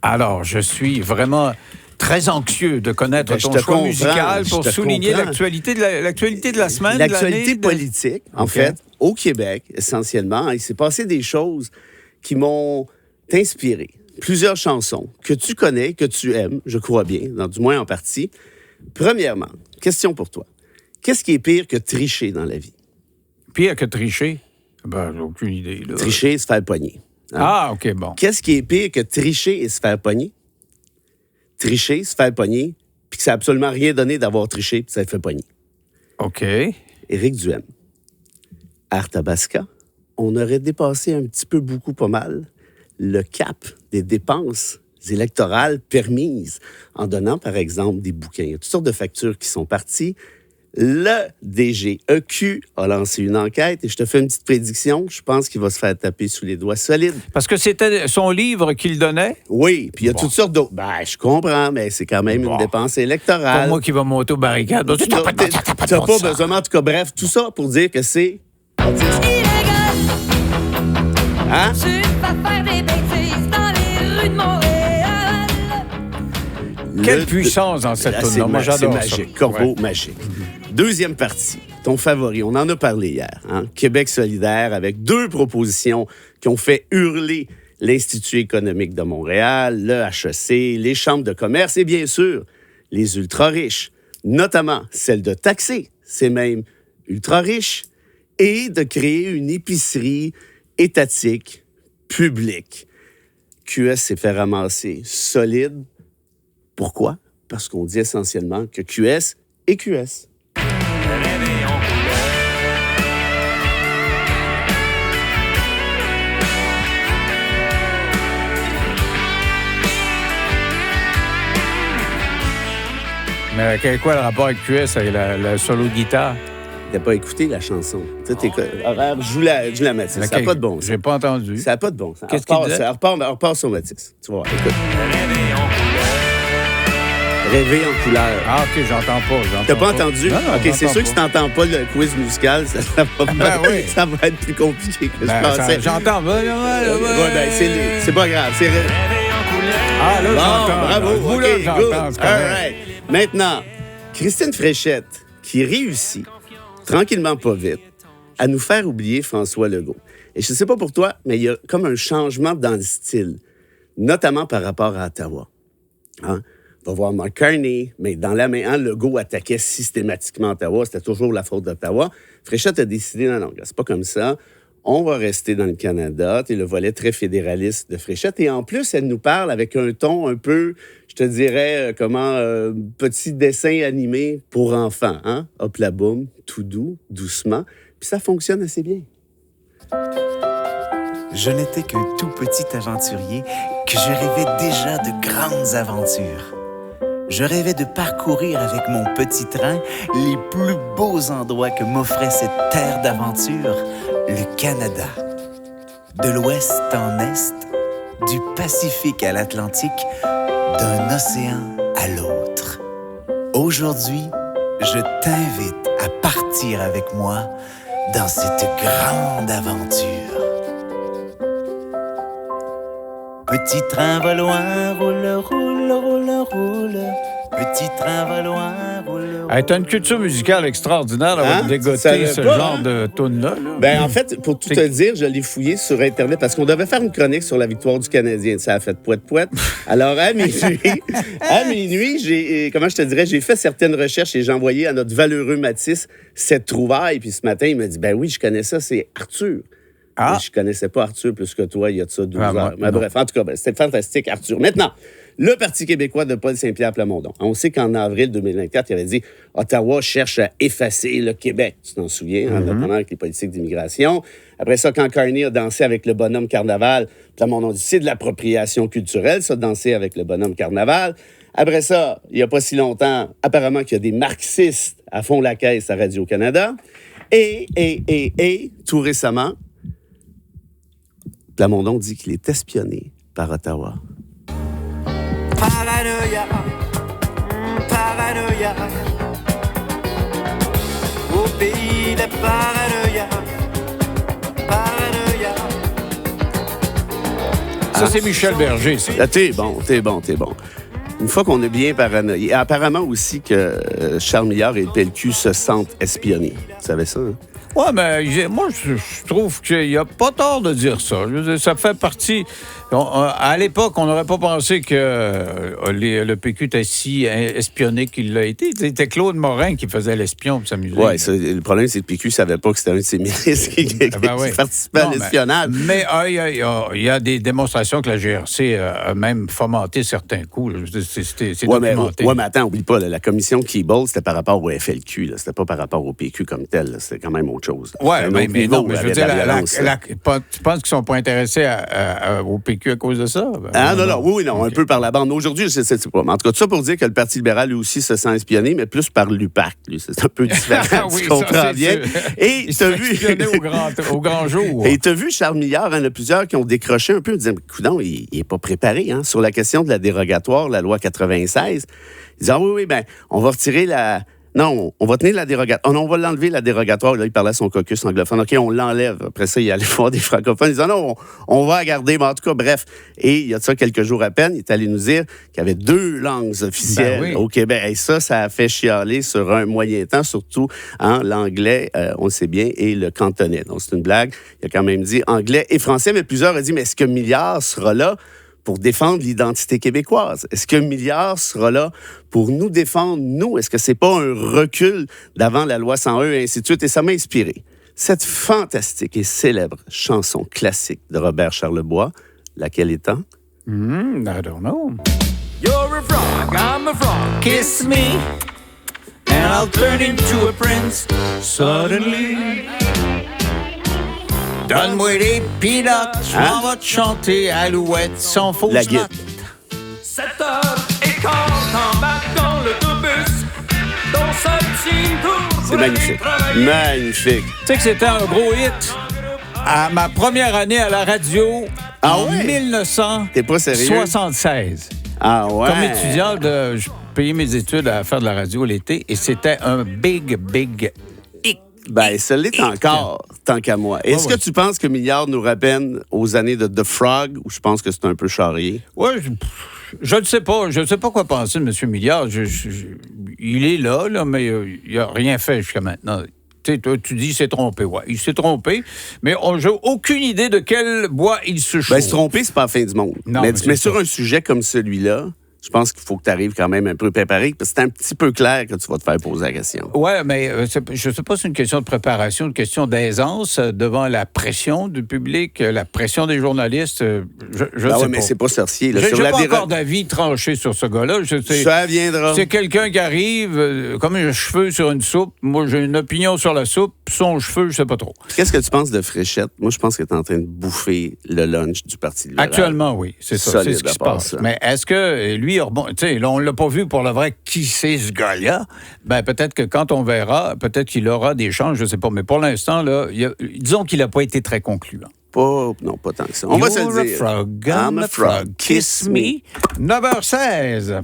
Alors, je suis vraiment très anxieux de connaître ton choix musical pour souligner l'actualité de la semaine, l'actualité politique, en fait, au Québec, essentiellement. Il s'est passé des choses qui m'ont inspiré. Plusieurs chansons que tu connais, que tu aimes, je crois bien, du moins en partie. Premièrement, question pour toi. Qu'est-ce qui est pire que tricher dans la vie? Pire que tricher? Ben, j'ai aucune idée. Là. Tricher et se faire pogner. Hein? Ah, OK, bon. Qu'est-ce qui est pire que tricher et se faire pogner? Tricher, se faire pogner, puis que ça n'a absolument rien donné d'avoir triché, puis ça te fait pogner. OK. Éric Duhem. Arthabasca, on aurait dépassé un petit peu beaucoup, pas mal, le cap des dépenses électorales permises en donnant, par exemple, des bouquins. Il y a toutes sortes de factures qui sont parties. Le DGEQ a lancé une enquête et je te fais une petite prédiction. Je pense qu'il va se faire taper sous les doigts solides. Parce que c'était son livre qu'il donnait? Oui, puis il y a toutes sortes d'autres. Ben, je comprends, mais c'est quand même une dépense électorale. Pour moi qui va monter aux barricades. Tu n'as pas besoin, en tout cas, bref, tout ça pour dire que c'est... Illégal! Hein? Juste à faire des bêtises dans les rues de Montréal! Quelle puissance dans cette tournée. Moi, j'adore ça. C'est magique. Corbeau magique. Deuxième partie, ton favori, on en a parlé hier. Hein? Québec solidaire, avec 2 propositions qui ont fait hurler l'Institut économique de Montréal, le HEC, les chambres de commerce et bien sûr, les ultra-riches, notamment celle de taxer ces mêmes ultra-riches et de créer une épicerie étatique publique. QS s'est fait ramasser solide. Pourquoi? Parce qu'on dit essentiellement que QS est QS. Mais quoi le rapport avec QS, avec la solo guitare? T'as pas écouté la chanson. Je vous la Mathis. Ça n'a pas de bon sens. J'ai pas entendu. Ça n'a pas de bon sens. Qu'est-ce qu'il disait? Repars sur Mathis. Tu vas voir. Écoute. Rêver en couleur. Ah, OK, j'entends pas. T'as pas entendu? Non, OK, c'est sûr que si t'entends pas le quiz musical, ça va être plus compliqué que je pensais. J'entends. C'est pas grave. C'est rêver en couleur. Ah, là, j'entends. Bravo. Vous, là, j'entends. All right. Maintenant, Christine Fréchette, qui réussit, tranquillement pas vite, à nous faire oublier François Legault. Et je sais pas pour toi, mais il y a comme un changement dans le style, notamment par rapport à Ottawa. Hein? On va voir Mark Carney, mais dans la main, Legault attaquait systématiquement Ottawa. C'était toujours la faute d'Ottawa. Fréchette a décidé, non, c'est pas comme ça. On va rester dans le Canada. C'est le volet très fédéraliste de Fréchette. Et en plus, elle nous parle avec un ton un peu, je te dirais, petit dessin animé pour enfants. Hein? Hop la boum, tout doux, doucement. Puis ça fonctionne assez bien. Je n'étais qu'un tout petit aventurier que je rêvais déjà de grandes aventures. Je rêvais de parcourir avec mon petit train les plus beaux endroits que m'offrait cette terre d'aventure, le Canada. De l'ouest en est, du Pacifique à l'Atlantique, d'un océan à l'autre. Aujourd'hui, je t'invite à partir avec moi dans cette grande aventure. Petit train va loin, roule, roule, roule, roule. Petit train va loin, roule, roule. Hey, t'as une culture musicale extraordinaire d'avoir dégoté ce genre de tune-là. Ben, en fait, pour tout te dire, je l'ai fouillé sur Internet parce qu'on devait faire une chronique sur la victoire du Canadien. Ça a fait pouette-pouette. Alors, à minuit, j'ai fait certaines recherches et j'ai envoyé à notre valeureux Mathis cette trouvaille. Puis ce matin, il m'a dit, ben oui, je connais ça, c'est Arthur. Ah. Je connaissais pas Arthur plus que toi il y a de ça 12 heures. Mais bref, en tout cas, c'était fantastique, Arthur. Maintenant, le Parti québécois de Paul Saint-Pierre Plamondon. On sait qu'en avril 2024, il avait dit « Ottawa cherche à effacer le Québec ». Tu t'en souviens, notamment avec les politiques d'immigration. Après ça, quand Carney a dansé avec le bonhomme Carnaval, Plamondon dit « C'est de l'appropriation culturelle, ça, danser avec le bonhomme Carnaval ». Après ça, il n'y a pas si longtemps, apparemment qu'il y a des marxistes à fond la caisse à Radio-Canada. Et, tout récemment, Plamondon dit qu'il est espionné par Ottawa. Paranoïa, paranoïa, au pays de paranoïa, paranoïa. Ça, c'est Michel Berger, ça. Ah, t'es bon. Une fois qu'on est bien paranoïé, apparemment aussi que Charles Millard et le PLQ se sentent espionnés. Tu savais ça, hein? Oui, mais moi, je trouve qu'il n'y a pas tort de dire ça. Je veux dire, ça fait partie... à l'époque, on n'aurait pas pensé que le PQ était si espionné qu'il l'a été. C'était Claude Morin qui faisait l'espion pour s'amuser. Oui, le problème, c'est que le PQ ne savait pas que c'était un de ses ministres qui participait à l'espionnage. Mais il y a des démonstrations que la GRC a même fomenté certains coups. C'est documenté. Oui, mais attends, oublie pas, la commission Keeble, c'était par rapport au FLQ. C'était pas par rapport au PQ comme tel. C'était quand même autre chose. Oui, mais non, mais je veux dire, tu penses qu'ils ne sont pas intéressés au PQ à cause de ça? Un peu par la bande. Aujourd'hui, je sais pas. Mais en tout cas, tout ça pour dire que le Parti libéral, lui aussi, se sent espionné, mais plus par l'UPAC. Lui, c'est un peu différent, tu comprends bien. Et il s'est espionné au grand jour. Et tu as vu Charles Millard, il y en a plusieurs qui ont décroché un peu, en disant, coudonc, il n'est pas préparé sur la question de la dérogatoire, la loi 96. Ils disent, on va retirer Non, on va tenir la dérogatoire. Non, on va l'enlever, la dérogatoire. Là, il parlait à son caucus anglophone. OK, on l'enlève. Après ça, il allait voir des francophones. Ils disaient, non, on va la garder. Mais en tout cas, bref. Et il y a de ça quelques jours à peine, il est allé nous dire qu'il y avait 2 langues officielles au Québec. Et ça a fait chialer sur un moyen temps, surtout l'anglais, on le sait bien, et le cantonais. Donc, c'est une blague. Il a quand même dit anglais et français, mais plusieurs ont dit, mais est-ce que Millard sera là pour défendre l'identité québécoise? Est-ce que Millard sera là pour nous défendre, nous? Est-ce que c'est pas un recul d'avant la loi 101 et ainsi de suite? Et ça m'a inspiré. Cette fantastique et célèbre chanson classique de Robert Charlebois, laquelle étant? I don't know. You're a frog, I'm a frog. Kiss me, and I'll turn into a prince suddenly. Donne-moi des peanuts, on va te chanter Alouette sans fausse La guide. 7h15, embarque dans l'autobus. Ton seul petit tour. C'est magnifique. Magnifique. Tu sais que c'était un gros hit à ma première année à la radio en 1976. T'es pas sérieux? Ah ouais? Comme étudiant, je payais mes études à faire de la radio l'été et c'était un big hit. Ben, ça l'est encore, tant qu'à moi. Est-ce que tu penses que Millard nous ramène aux années de The Frog ou je pense que c'est un peu charrié? Oui, je ne sais pas. Je ne sais pas quoi penser de M. Millard. Il est là, mais il n'a rien fait jusqu'à maintenant. Tu dis qu'il s'est trompé. Ouais, il s'est trompé, mais j'ai aucune idée de quel bois il se chauffe. Ben, se tromper, c'est pas la fin du monde. Non, mais sur un sujet comme celui-là, je pense qu'il faut que tu arrives quand même un peu préparé, parce que c'est un petit peu clair que tu vas te faire poser la question. Oui, mais je ne sais pas si c'est une question de préparation, une question d'aisance devant la pression du public, la pression des journalistes. Je sais pas. Mais c'est pas sorcier. Je n'ai pas encore d'avis tranché sur ce gars-là. Ça viendra. C'est quelqu'un qui arrive comme un cheveu sur une soupe. Moi, j'ai une opinion sur la soupe. Son cheveu, je sais pas trop. Qu'est-ce que tu penses de Fréchette? Moi, je pense que tu es en train de bouffer le lunch du Parti libéral. Actuellement, oui. C'est ça. C'est ce qui se passe. Ça. Mais est-ce que lui, là, on ne l'a pas vu pour le vrai qui c'est ce gars-là? Ben, peut-être que quand on verra, peut-être qu'il aura des chances, je ne sais pas. Mais pour l'instant, là, disons qu'il n'a pas été très concluant. Non, pas tant que ça. On va se le dire. I'm a frog, kiss me. 9h16.